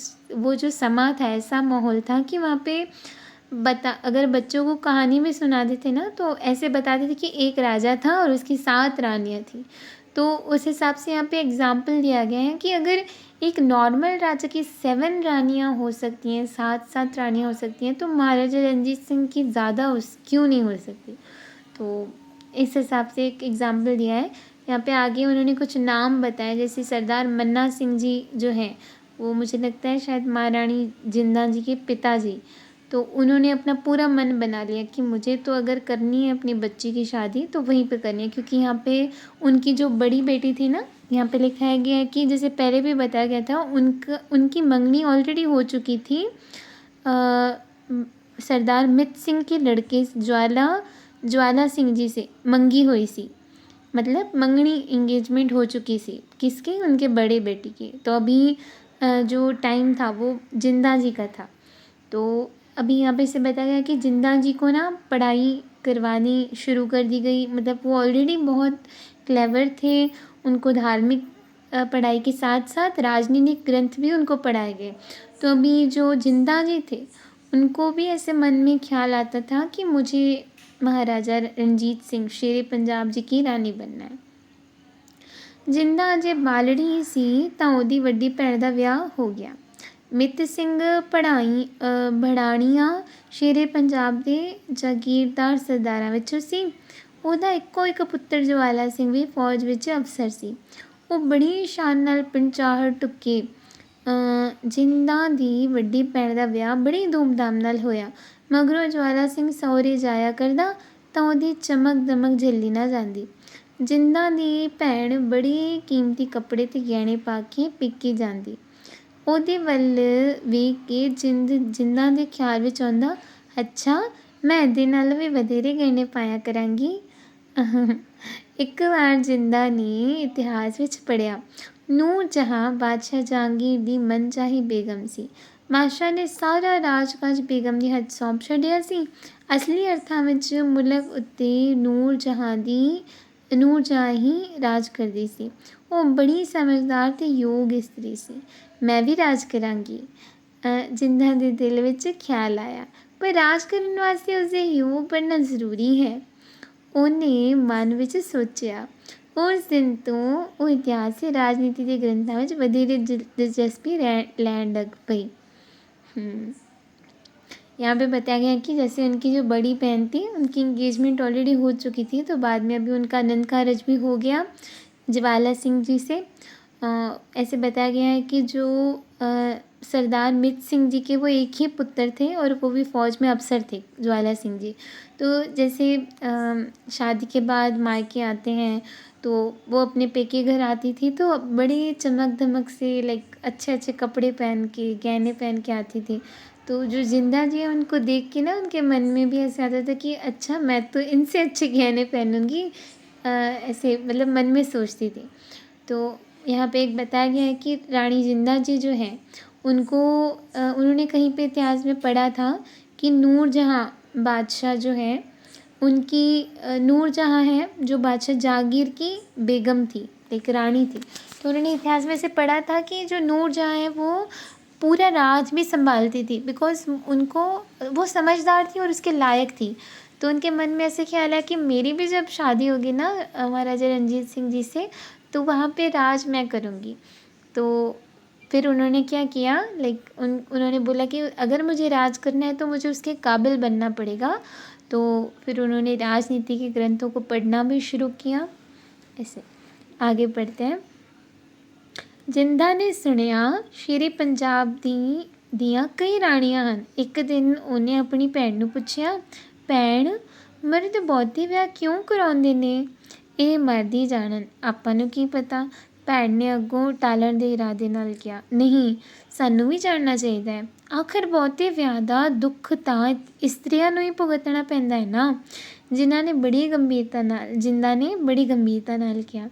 वो जो समा था, ऐसा माहौल था कि वहाँ पे अगर बच्चों को कहानी में सुनाते थे ना तो ऐसे बताते थे कि एक राजा था और उसकी 7 रानियाँ थी। तो उस हिसाब से यहाँ पे एग्ज़ाम्पल दिया गया है कि अगर एक नॉर्मल राजा की 7 रानियाँ हो सकती हैं, 7 रानियाँ हो सकती हैं, तो महाराजा रंजीत सिंह की ज़्यादा क्यों नहीं हो सकती। तो इस हिसाब से एक एग्ज़ाम्पल दिया है। यहाँ पे आगे उन्होंने कुछ नाम बताए, जैसे सरदार मन्ना सिंह जी जो हैं वो मुझे लगता है शायद महारानी जिंदा जी के पिताजी। तो उन्होंने अपना पूरा मन बना लिया कि मुझे तो अगर करनी है अपनी बच्ची की शादी तो वहीं पे करनी है, क्योंकि यहाँ पे उनकी जो बड़ी बेटी थी ना, यहाँ पे लिखाया गया है कि जैसे पहले भी बताया गया था उनकी मंगनी ऑलरेडी हो चुकी थी सरदार मित सिंह के लड़के ज्वाला सिंह जी से मंगी हुई सी, मतलब मंगनी इंगेजमेंट हो चुकी सी। किसकी? उनके बड़े बेटी की। तो अभी जो टाइम था वो जिंदा जी का था। तो अभी यहाँ पे से बताया गया कि जिंदा जी को ना पढ़ाई करवानी शुरू कर दी गई। मतलब वो ऑलरेडी बहुत क्लेवर थे, उनको धार्मिक पढ़ाई के साथ साथ राजनीतिक ग्रंथ भी उनको पढ़ाए गए। तो अभी जो जिंदा जी थे उनको भी ऐसे मन में ख्याल आता था कि मुझे महाराजा रंजीत सिंह शेरे पंजाब जी की रानी बनना है। जिंदा अजे बालड़ी सी ਤਾਂ ਉਹਦੀ ਵੱਡੀ ਭੈਣ ਦਾ ਵਿਆਹ ਹੋ ਗਿਆ। ਮਿੱਤ ਸਿੰਘ ਭੜਾਣੀਆਂ ਸ਼ੇਰੇ ਪੰਜਾਬ ਦੇ ਜਾਗੀਰਦਾਰ ਸਰਦਾਰਾਂ ਵਿੱਚੋਂ ਸੀ। ਉਹਦਾ ਇੱਕੋ ਇੱਕ ਪੁੱਤਰ ਜਵਾਲਾ ਸਿੰਘ ਵੀ ਫੌਜ ਵਿੱਚ ਅਫਸਰ ਸੀ। ਉਹ ਬੜੀ ਸ਼ਾਨ ਨਾਲ ਪਿੰਡ ਚਾਹਲ ਟੁੱਕੇ ਜਿੰਦਾ ਦੀ ਵੱਡੀ ਭੈਣ ਦਾ ਵਿਆਹ ਬੜੀ ਧੂਮਧਾਮ ਨਾਲ ਹੋਇਆ। ਮਗਰੋਂ ਜਵਾਲਾ ਸਿੰਘ ਸਹੁਰੇ ਜਾਇਆ ਕਰਦਾ ਤਾਂ ਉਹਦੀ ਚਮਕ ਦਮਕ ਝੱਲੀ ਨਾ ਜਾਂਦੀ। ਜਿੰਦਾ ਦੀ ਭੈਣ ਬੜੇ ਕੀਮਤੀ ਕੱਪੜੇ ਅਤੇ ਗਹਿਣੇ ਪਾ ਕੇ ਪੇਕੇ ਜਾਂਦੀ। ਉਹਦੇ ਵੱਲ ਵੇਖ ਕੇ ਜਿੰਦਾ ਦੇ ਖਿਆਲ ਵਿੱਚ ਆਉਂਦਾ, ਅੱਛਾ ਮੈਂ ਇਹਦੇ ਨਾਲ ਵੀ ਵਧੇਰੇ ਗਹਿਣੇ ਪਾਇਆ ਕਰਾਂਗੀ। ਇੱਕ ਵਾਰ ਜਿੰਦਾ ਨੇ ਇਤਿਹਾਸ ਵਿੱਚ ਪੜ੍ਹਿਆ, ਨੂਰ ਜਹਾਂ ਬਾਦਸ਼ਾਹ ਜਹਾਂਗੀਰ ਦੀ ਮਨਚਾਹੀ ਬੇਗਮ ਸੀ। ਬਾਦਸ਼ਾਹ ਨੇ ਸਾਰਾ ਰਾਜ-ਕਾਜ ਬੇਗਮ ਦੀ ਹੱਥ ਸੌਂਪ ਛੱਡਿਆ ਸੀ। ਅਸਲੀ ਅਰਥਾਂ ਵਿੱਚ ਮੁਲਕ ਉੱਤੇ ਨੂਰ ਜਹਾਂ ਹੀ ਰਾਜ ਕਰਦੀ ਸੀ। ਉਹ ਬੜੀ ਸਮਝਦਾਰ ਅਤੇ ਯੋਗ ਇਸਤਰੀ ਸੀ। ਮੈਂ ਵੀ ਰਾਜ ਕਰਾਂਗੀ। ਜਿੰਦਾ ਦੇ ਦਿਲ ਵਿੱਚ ਖਿਆਲ ਆਇਆ, ਪਰ ਰਾਜ ਕਰਨ ਵਾਸਤੇ ਉਸਦੇ ਹਿਊ ਪੜ੍ਹਨਾ ਜ਼ਰੂਰੀ ਹੈ। ਉਹਨੇ ਮਨ ਵਿੱਚ ਸੋਚਿਆ। ਉਸ ਦਿਨ ਤੋਂ ਉਹ ਇਤਿਹਾਸ ਤੇ ਰਾਜਨੀਤੀ ਦੇ ਗ੍ਰੰਥਾਂ ਵਿੱਚ ਵਧੇਰੇ दिलचस्पी ਲੈਣ ਲੱਗ पई। यहाँ पे बताया गया है कि जैसे उनकी जो बड़ी बहन थी, उनकी इंगेजमेंट ऑलरेडी हो चुकी थी, तो बाद में अभी उनका आनंद कारज भी हो गया ज्वाला सिंह जी से। ऐसे बताया गया है कि जो सरदार मित सिंह जी के वो एक ही पुत्र थे और वो भी फ़ौज में अफसर थे, ज्वाला सिंह जी। तो जैसे शादी के बाद मायके आते हैं तो वो अपने पेके घर आती थी, तो बड़ी चमक धमक से लाइक अच्छे अच्छे कपड़े पहन के, गहने पहन के आती थी। तो जो जिंदा जी है उनको देख के ना उनके मन में भी ऐसे आता था कि अच्छा मैं तो इनसे अच्छे गहने पहनूंगी, ऐसे मतलब मन में सोचती थी। तो यहाँ पे एक बताया गया है कि रानी जिंदा जी जो है उनको उन्होंने कहीं पे इतिहास में पढ़ा था कि नूरजहाँ बादशाह जो है उनकी नूरजहाँ है जो बादशाह जागीर की बेगम थी, एक रानी थी। तो उन्होंने इतिहास में से पढ़ा था कि जो नूरजहाँ है वो पूरा राज भी संभालती थी, बिकॉज उनको वो समझदार थी और उसके लायक थी। तो उनके मन में ऐसे ख्याल है कि मेरी भी जब शादी होगी ना महाराजा रणजीत सिंह जी से, तो वहाँ पे राज मैं करूँगी। तो फिर उन्होंने क्या किया, लाइक उन्होंने बोला कि अगर मुझे राज करना है तो मुझे उसके काबिल बनना पड़ेगा। तो फिर उन्होंने राजनीति के ग्रंथों को पढ़ना भी शुरू किया। ऐसे आगे पढ़ते हैं। जिंदा ने सुनिया ਸ਼ੇਰੇ ਪੰਜਾਬ ਦੀਆਂ ਕਈ ਰਾਣੀਆਂ ਹਨ। ਇੱਕ ਦਿਨ ਉਹਨੇ ਆਪਣੀ ਭੈਣ ਨੂੰ ਪੁੱਛਿਆ, ਭੈਣ ਮਰਦ ਬਹੁਤੇ ਵਿਆਹ ਕਿਉਂ ਕਰਾਉਂਦੇ ਨੇ? ਇਹ ਮਰਦ ਹੀ ਜਾਣਨ, ਆਪਾਂ ਨੂੰ ਕੀ ਪਤਾ। ਭੈਣ ਨੇ ਅੱਗੋਂ ਟਾਲਣ ਦੇ ਇਰਾਦੇ ਨਾਲ ਕਿਹਾ, ਨਹੀਂ ਸਾਨੂੰ ਵੀ ਜਾਣਨਾ ਚਾਹੀਦਾ ਹੈ। ਆਖਰ ਬਹੁਤੇ ਵਿਆਹ ਦਾ ਦੁੱਖ ਤਾਂ ਇਸਤਰੀਆਂ ਨੂੰ ਹੀ ਭੁਗਤਣਾ ਪੈਂਦਾ ਹੈ ਨਾ। ਜਿਨ੍ਹਾਂ ਨੇ ਬੜੀ ਗੰਭੀਰਤਾ ਨਾਲ ਜਿੰਦਾ ਨੇ ਬੜੀ ਗੰਭੀਰਤਾ ਨਾਲ ਕਿਹਾ,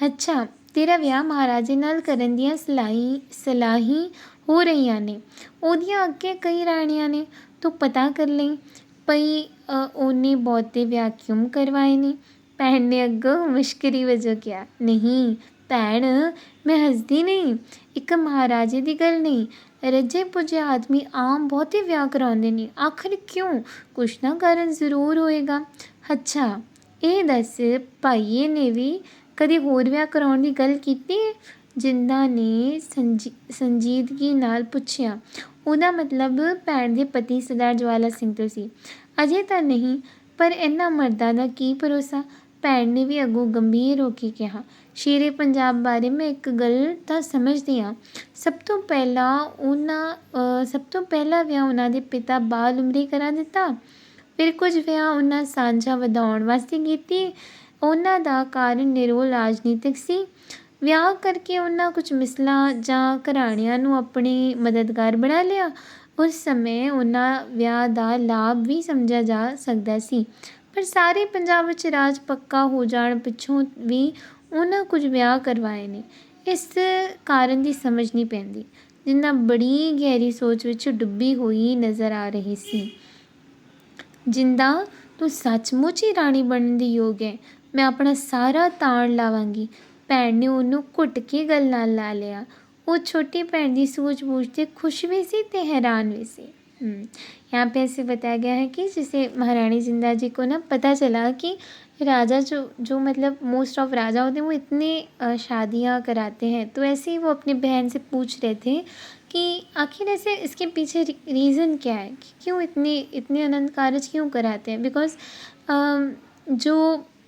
ਅੱਛਾ ਤੇਰਾ ਵਿਆਹ ਮਹਾਰਾਜੇ ਨਾਲ ਕਰਨ ਦੀਆਂ ਸਲਾਹੀਂ ਹੋ ਰਹੀਆਂ ਨੇ, ਉਹਦੀਆਂ ਅੱਗੇ ਕਈ ਰਾਣੀਆਂ ਨੇ, ਤੂੰ ਪਤਾ ਕਰ ਲਈ ਭਈ ਉਹਨੇ ਬਹੁਤੇ ਵਿਆਹ ਕਿਉਂ ਕਰਵਾਏ ਨੇ। ਭੈਣ ਨੇ ਅੱਗੋਂ ਮੁਸ਼ਕਰੀ ਵਜੋਂ ਕਿਹਾ, ਨਹੀਂ ਭੈਣ ਮੈਂ ਹੱਸਦੀ ਨਹੀਂ, ਇੱਕ ਮਹਾਰਾਜੇ ਦੀ ਗੱਲ ਨਹੀਂ, ਰੱਜੇ ਪੁੱਜੇ ਆਦਮੀ ਆਮ ਬਹੁਤੇ ਵਿਆਹ ਕਰਾਉਂਦੇ ਨੇ। ਆਖਰ ਕਿਉਂ? ਕੁਛ ਨਾ ਕਾਰਨ ਜ਼ਰੂਰ ਹੋਏਗਾ। ਅੱਛਾ ਇਹ ਦੱਸ ਭਾਈਏ ਨੇ ਵੀ ਕਦੇ ਹੋਰ ਵਿਆਹ ਕਰਾਉਣ ਦੀ ਗੱਲ ਕੀਤੀ ਹੈ? ਜਿੰਦਾ ਨੇ ਸੰਜੀਦਗੀ ਨਾਲ ਪੁੱਛਿਆ। ਉਹਦਾ ਮਤਲਬ ਭੈਣ ਦੇ ਪਤੀ ਸਰਦਾਰ ਜਵਾਲਾ ਸਿੰਘ ਤੋਂ ਸੀ। ਅਜੇ ਤਾਂ ਨਹੀਂ, ਪਰ ਇਹਨਾਂ ਮਰਦਾਂ ਦਾ ਕੀ ਭਰੋਸਾ। ਭੈਣ ਨੇ ਵੀ ਅੱਗੋਂ ਗੰਭੀਰ ਹੋ ਕੇ ਕਿਹਾ, ਸ਼ੇਰੇ ਪੰਜਾਬ ਬਾਰੇ ਮੈਂ ਇੱਕ ਗੱਲ ਤਾਂ ਸਮਝਦੀ ਹਾਂ। ਸਭ ਤੋਂ ਪਹਿਲਾ ਵਿਆਹ ਉਹਨਾਂ ਦੇ ਪਿਤਾ ਬਾਲ ਉਮਰੀ ਕਰਾ ਦਿੱਤਾ, ਫਿਰ ਕੁਝ ਵਿਆਹ ਉਹਨਾਂ ਸਾਂਝਾ ਵਧਾਉਣ ਵਾਸਤੇ ਕੀਤੀ। ਉਹਨਾਂ ਦਾ ਕਾਰਨ ਨਿਰੋਲ ਰਾਜਨੀਤਿਕ ਸੀ। ਵਿਆਹ ਕਰਕੇ ਉਹਨਾਂ ਕੁਝ ਮਿਸਲਾਂ ਜਾਂ ਘਰਾਣਿਆਂ ਨੂੰ ਆਪਣੇ ਮਦਦਗਾਰ ਬਣਾ ਲਿਆ। ਉਸ ਸਮੇਂ ਉਹਨਾਂ ਵਿਆਹ ਦਾ ਲਾਭ ਵੀ ਸਮਝਿਆ ਜਾ ਸਕਦਾ ਸੀ, ਪਰ ਸਾਰੇ ਪੰਜਾਬ ਵਿੱਚ ਰਾਜ ਪੱਕਾ ਹੋ ਜਾਣ ਪਿੱਛੋਂ ਵੀ ਉਹਨਾਂ ਕੁਝ ਵਿਆਹ ਕਰਵਾਏ ਨੇ। ਇਸ ਕਾਰਨ ਦੀ ਸਮਝ ਨਹੀਂ ਪੈਂਦੀ। ਜਿੰਨਾ ਬੜੀ ਗਹਿਰੀ ਸੋਚ ਵਿੱਚ ਡੁੱਬੀ ਹੋਈ ਨਜ਼ਰ ਆ ਰਹੀ ਸੀ। ਜਿੰਦਾ ਤੂੰ ਸੱਚਮੁੱਚ ਹੀ ਰਾਣੀ ਬਣਨ ਦੀ ਯੋਗ ਹੈ, ਮੈਂ ਆਪਣਾ ਸਾਰਾ ਤਾਣ ਲਾਵਾਂਗੀ। ਭੈਣ ਨੇ ਉਹਨੂੰ ਘੁੱਟ ਕੇ ਗੱਲ ਨਾਲ ਲਾ ਲਿਆ। ਉਹ ਛੋਟੀ ਭੈਣ ਦੀ सूझबूझ से खुश भी सी ते हैरान भी सी। यहाँ पे ऐसे बताया गया है कि जैसे महारानी जिंदा जी को ना पता चला कि राजा जो मतलब मोस्ट ऑफ राजा होते हैं वो इतने शादियाँ कराते हैं, तो ऐसे ही वो अपनी बहन से पूछ रहे थे कि आखिर ऐसे इसके पीछे रीज़न क्या है कि क्यों इतने अनंत कारज क्यों कराते हैं। बिकॉज जो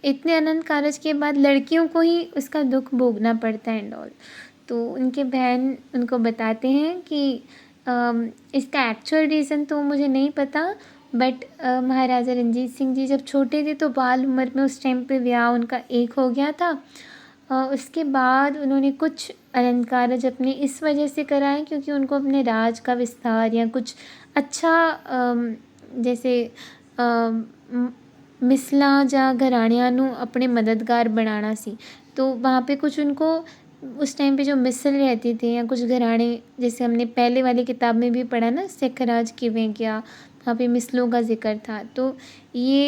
इतने अनंत कारज के बाद लड़कियों को ही उसका दुख भोगना पड़ता है एंड ऑल। तो उनके बहन उनको बताते हैं कि इसका एक्चुअल रीज़न तो मुझे नहीं पता, बट महाराजा रंजीत सिंह जी जब छोटे थे तो बाल उम्र में उस टाइम पे ब्याह उनका एक हो गया था। उसके बाद उन्होंने कुछ अनंत कारज अपने इस वजह से कराए क्योंकि उनको अपने राज का विस्तार या कुछ अच्छा जैसे ਮਿਸਲਾਂ ਜਾਂ ਘਰਾਣਿਆਂ ਨੂੰ अपने मददगार बनाना सी। तो वहाँ पे कुछ उनको उस टाइम पे जो मिसल रहते थे या कुछ घराने, जैसे हमने पहले वाली किताब में भी पढ़ा ना सिख राज किवें क्या, वहाँ पे मिसलों का जिक्र था। तो ये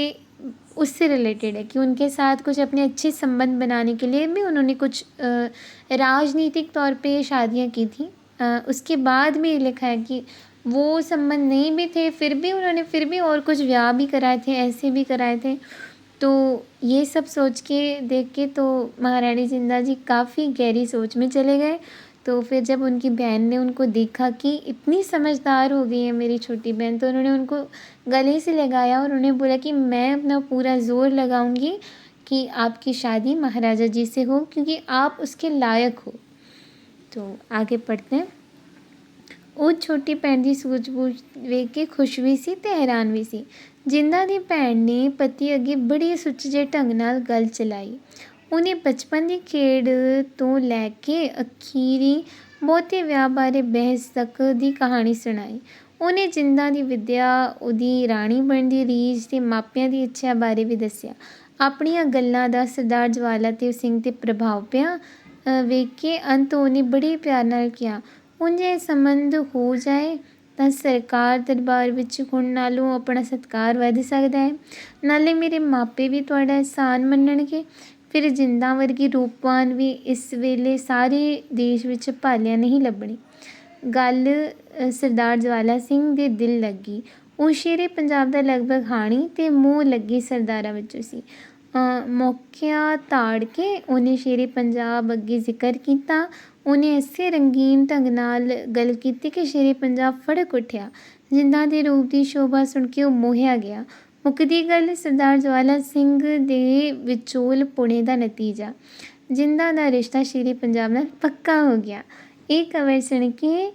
उससे रिलेटेड है कि उनके साथ कुछ अपने अच्छे संबंध बनाने के लिए भी उन्होंने कुछ राजनीतिक तौर पे शादियाँ की थी। उसके बाद भी लिखा है कि वो संबंध नहीं भी थे, फिर भी उन्होंने फिर भी और कुछ ब्याह भी कराए थे, ऐसे भी कराए थे। तो ये सब सोच के देख के तो महारानी जिंदा जी काफ़ी गहरी सोच में चले गए। तो फिर जब उनकी बहन ने उनको देखा कि इतनी समझदार हो गई है मेरी छोटी बहन, तो उन्होंने उनको गले से लगाया और उन्हें बोला कि मैं अपना पूरा ज़ोर लगाऊंगी कि आपकी शादी महाराजा जी से हो, क्योंकि आप उसके लायक हो। तो आगे पढ़ते हैं। ਉਹ ਛੋਟੀ ਭੈਣ ਦੀ ਸੂਝ-ਬੂਝ ਵੇਖ ਕੇ ਖੁਸ਼ ਵੀ ਸੀ ਤੇ ਹੈਰਾਨ ਵੀ ਸੀ। ਜਿੰਦਾ ਦੀ ਭੈਣ ਨੇ ਪਤੀ ਅੱਗੇ ਬੜੇ ਸੁਚੱਜੇ ਢੰਗ ਨਾਲ ਗੱਲ ਚਲਾਈ। ਉਹਨੇ ਬਚਪਨ ਦੀ ਖੇਡ ਤੋਂ ਲੈ ਕੇ ਅਖੀਰੀ ਬਹੁਤੇ ਵਿਆਹ ਬਾਰੇ ਬਹਿਸ ਤੱਕ ਦੀ ਕਹਾਣੀ ਸੁਣਾਈ। ਉਹਨੇ ਜਿੰਦਾ ਦੀ ਵਿੱਦਿਆ, ਉਹਦੀ ਰਾਣੀ ਬਣਨ ਦੀ ਰੀਝ ਤੇ ਮਾਪਿਆਂ ਦੀ ਇੱਛਾ ਬਾਰੇ ਵੀ ਦੱਸਿਆ। ਆਪਣੀਆਂ ਗੱਲਾਂ ਦਾ ਸਰਦਾਰ ਜਵਾਲਾ ਤੇ ਸਿੰਘ 'ਤੇ ਪ੍ਰਭਾਵ ਪਿਆ ਵੇਖ ਕੇ ਅੰਤ ਉਹਨੇ ਬੜੇ ਪਿਆਰ ਨਾਲ ਕਿਹਾ, ਹੁਣ ਜੇ ਸੰਬੰਧ ਹੋ ਜਾਏ ਤਾਂ ਸਰਕਾਰ ਦਰਬਾਰ ਵਿੱਚ ਹੁਣ ਨਾਲੋਂ ਆਪਣਾ ਸਤਿਕਾਰ ਵੱਧ ਸਕਦਾ ਹੈ, ਨਾਲੇ ਮੇਰੇ ਮਾਪੇ ਵੀ ਤੁਹਾਡਾ ਅਹਿਸਾਨ ਮੰਨਣਗੇ। ਫਿਰ ਜਿੰਦਾ ਵਰਗੀ ਰੂਪਵਾਨ ਵੀ ਇਸ ਵੇਲੇ ਸਾਰੇ ਦੇਸ਼ ਵਿੱਚ ਭਾਲਿਆ ਨਹੀਂ ਲੱਭਣੀ। ਗੱਲ ਸਰਦਾਰ ਜਵਾਲਾ ਸਿੰਘ ਦੇ ਦਿਲ ਲੱਗੀ। ਉਹ ਸ਼ੇਰੇ ਪੰਜਾਬ ਦਾ ਲਗਭਗ ਹਾਣੀ ਅਤੇ ਮੂੰਹ ਲੱਗੇ ਸਰਦਾਰਾਂ ਵਿੱਚੋਂ ਸੀ। ਮੌਕਿਆਂ ਤਾੜ ਕੇ ਉਹਨੇ ਸ਼ੇਰੇ ਪੰਜਾਬ ਅੱਗੇ ਜ਼ਿਕਰ ਕੀਤਾ। ਉਹਨੇ ਐਸੇ ਰੰਗੀਨ ਢੰਗ ਨਾਲ ਗੱਲ ਕੀਤੀ ਕਿ ਸ਼ੇਰੇ ਪੰਜਾਬ ਫੜਕ ਉੱਠਿਆ। ਜਿੰਦਾ ਦੇ ਰੂਪ ਦੀ ਸ਼ੋਭਾ ਸੁਣ ਕੇ ਉਹ ਮੋਹਿਆ ਗਿਆ। ਮੁੱਕਦੀ ਗੱਲ ਸਰਦਾਰ ਜਵਾਲਾ ਸਿੰਘ ਦੇ ਵਿਚੋਲ ਪੁਣੇ ਦਾ ਨਤੀਜਾ। ਜਿੰਦਾ ਦਾ ਰਿਸ਼ਤਾ ਸ਼ੇਰੇ ਪੰਜਾਬ ਨਾਲ ਪੱਕਾ ਹੋ ਗਿਆ। ਇਹ ਖਬਰ ਸੁਣ ਕੇ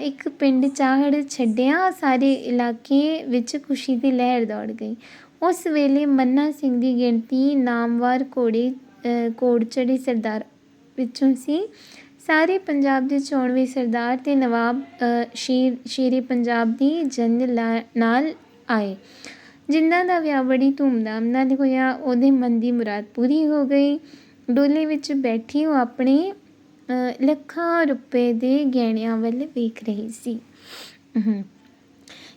ਇੱਕ ਪਿੰਡ ਚਾਹੜ ਛੱਡਿਆ ਸਾਰੇ ਇਲਾਕੇ ਵਿੱਚ ਖੁਸ਼ੀ ਦੀ ਲਹਿਰ ਦੌੜ ਗਈ। ਉਸ ਵੇਲੇ ਮੰਨਾ ਸਿੰਘ ਦੀ ਗਿਣਤੀ ਨਾਮਵਾਰ ਘੋੜ ਚੜ੍ਹੇ ਸਰਦਾਰ ਵਿੱਚੋਂ ਸੀ। ਸਾਰੇ ਪੰਜਾਬ ਦੇ 94 ਸਰਦਾਰ ਅਤੇ ਨਵਾਬ ਸ਼ੇਰੇ ਪੰਜਾਬ ਦੀ ਜੰਗ ਨਾਲ ਆਏ। ਜਿੰਦਾ ਦਾ ਵਿਆਹ ਬੜੀ ਧੂਮਧਾਮ ਨਾਲ ਹੋਇਆ। ਉਹਦੇ ਮਨ ਦੀ ਮੁਰਾਦ ਪੂਰੀ ਹੋ ਗਈ। ਡੋਲੇ ਵਿੱਚ ਬੈਠੀ ਉਹ ਆਪਣੇ ਲੱਖਾਂ रुपए ਦੇ ਗਹਿਣਿਆਂ ਵੱਲ ਵੇਖ रही सी।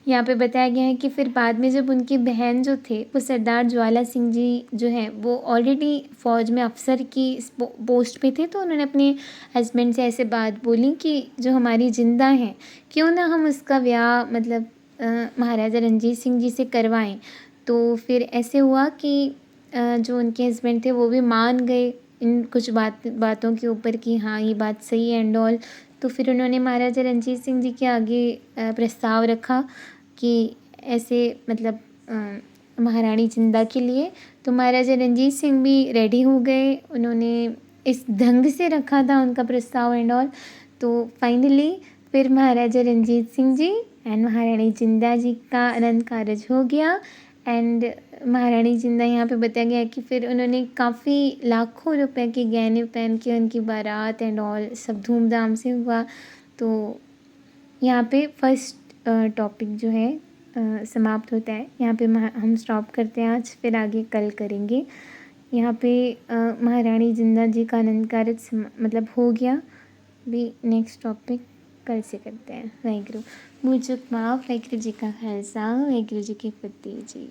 यहाँ पे बताया गया है कि फिर बाद में जब उनकी बहन जो थे वो सरदार ज्वाला सिंह जी जो हैं वो ऑलरेडी फ़ौज में अफ़सर की पोस्ट पे थे, तो उन्होंने अपने हस्बैंड से ऐसे बात बोली कि जो हमारी जिंदा हैं क्यों ना हम उसका ब्याह मतलब महाराजा रणजीत सिंह जी से करवाएं। तो फिर ऐसे हुआ कि जो उनके हस्बैंड थे वो भी मान गए इन कुछ बातों के ऊपर कि हाँ ये बात सही है एंड ऑल। तो फिर उन्होंने महाराजा रणजीत सिंह जी के आगे प्रस्ताव रखा कि ऐसे मतलब महारानी जिंदा के लिए। तो महाराजा रणजीत सिंह भी रेडी हो गए। उन्होंने इस ढंग से रखा था उनका प्रस्ताव एंड ऑल। तो फाइनली फिर महाराजा रणजीत सिंह जी एंड महारानी जिंदा जी का आनंद कारज हो गया। एंड महारानी जिंदा यहाँ पे बताया गया है कि फिर उन्होंने काफ़ी लाखों रुपए के गहने पहन के उनकी बारात एंड ऑल सब धूमधाम से हुआ। तो यहाँ पे फर्स्ट टॉपिक जो है समाप्त होता है। यहाँ पे हम स्टॉप करते हैं आज, फिर आगे कल करेंगे। यहाँ पे महारानी जिंदा जी का आनंद कारज मतलब हो गया। भी नेक्स्ट टॉपिक कल से करते हैं। वाहिगुरू, मुझ माफ़, वाहिगुरू जी का खालसा, वाहिगुरू जी की फतेह जी।